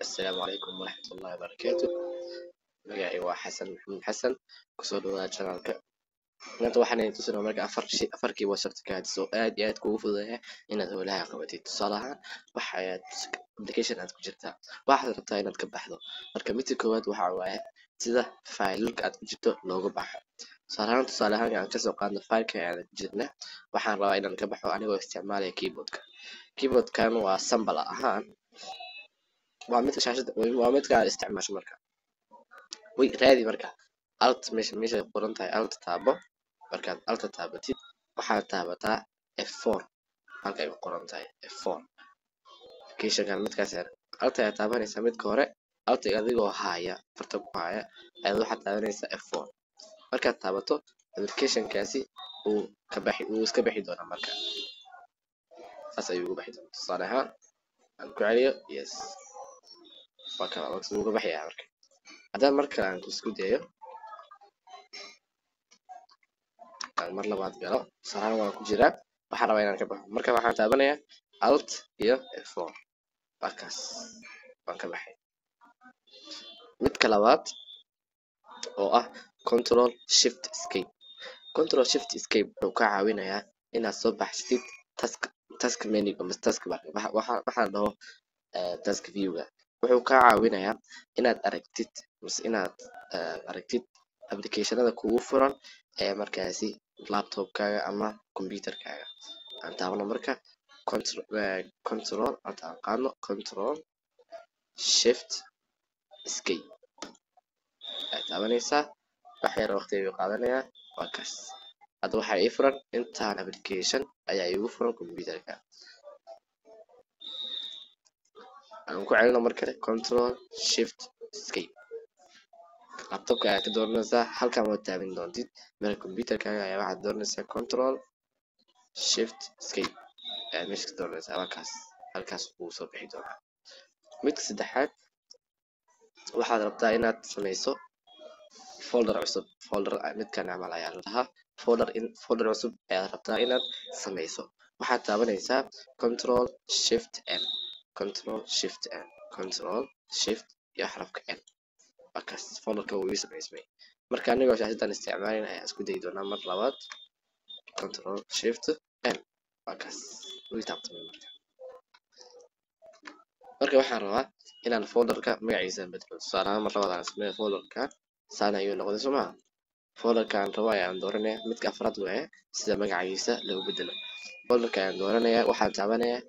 السلام عليكم ورحمة الله وبركاته. magacay waa xasan maxamed xasan kusoo dhawaada channelka. maanta waxaan tusinaa marka afar keyboard shortcuts oo aad iyo aad kugu fududeeya inaad howlaha qabatid. tusaale ahaan waxa aad application aad ku jirtaa waxaad rabtaa inaad ka baxdo, marka midka koowaad waxa waaye sida faylka aad ku jirto looga baxo. tusaale ahaan aan kasoo qaadno faylka aan ku jirna, waxaan rabaa inaan ka baxo anigoo isticmaalaya keyboardkan waa sambal ahaan waa midka shaashada waa midka aad isticmaasho. marka way raadi marka alt meesha qoran tahay alt taabo. markaad alt taabatid waxaad taabataa F4 halka ay qoran tahay F4 application-kan midkaas alt ayaa taabanaysaa midka hore. alt adigoo haya farta ku haya ayaad waxaad taabanaysaa F4. markaad taabato application-kaasi uu iska bixi doonaa. marka saas ayuu uga bixi doonaa. tusaale ahaan aan ku celiyo yes waa kala uga baxayaa. marka haddaan mar kale aan isku dayo mar labaad galo saraan waan ku jiraa waxaan rabaa inaan ka baxo. marka waxaan taabanayaa alt iyo F4 markaas waan ka baxay. midka labaad oo ah control shift escape wuxuu ka caawinayaa inaad soo baxsatid task menu ama task bar waxaan dhaho task view-ga. wuxuu ka caawinayaa inaad aragtid application-ada kugu furan ee markaasi laptop-kaaga ama computer-kaaga. aan taabano marka control shift escape aad taabanaysaa. wax yar waqti ayuu qaadanayaa. waa kaas hadda waxaa ii furan intaan application ayaa iigu furan computer-ka. aan ku celino mar kale control shift escape. laptop-ka ayaa ka dooranaysaa halkan waad taaban doontid. marka computer-kaaga ayaa waxaad dooranaysaa control shift escape ayaa meesha ka dooranaysaa. halkaas wuu soo bixi doonaa. midka saddexaad waxaad rabtaa inaad sameyso folder cusub. midkan camal ayaa la dhahaa folder cusub ayaad rabtaa inaad sameyso. waxaad taabanaysaa control shift iyo xarafka N. markaas folderka wuu sameysmay. marka anigoo shaashadan isticmaalin ayaa isku dayi doonaa mar labaad control shift N. markaas wuu taabtamay. marka waxaan rabaa inaan folderka magaciisa bedelo. tusaale ahaan mar labaad aan sameeyo folderka saan ayuu noqday soo maha. folderkaan rabo ayaan dooranayaa midka afraad waaye sida magaciisa loo bedelo. folderka ayaan dooranayaa waxaan taabanayaa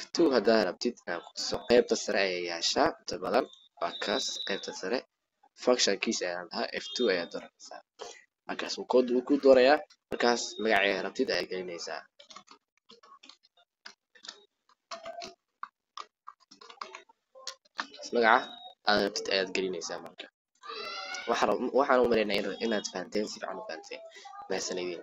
F2 haddaad rabtid inaan kutuso qaybta sare ayay yeeshaa inta badan. waa kaas qaybta sare function-kiisa ayaan dhahaa F2 ayaa dooranaysaa. markaas wuu ku doorayaa. markaas magaca rabtid ayaa gelinaysaa. magaca aad rabtid ayaad gelinaysaa. marka waxaan u maleynayaa inaad fahanteen si fiican u fahanteen. mahadsanidin.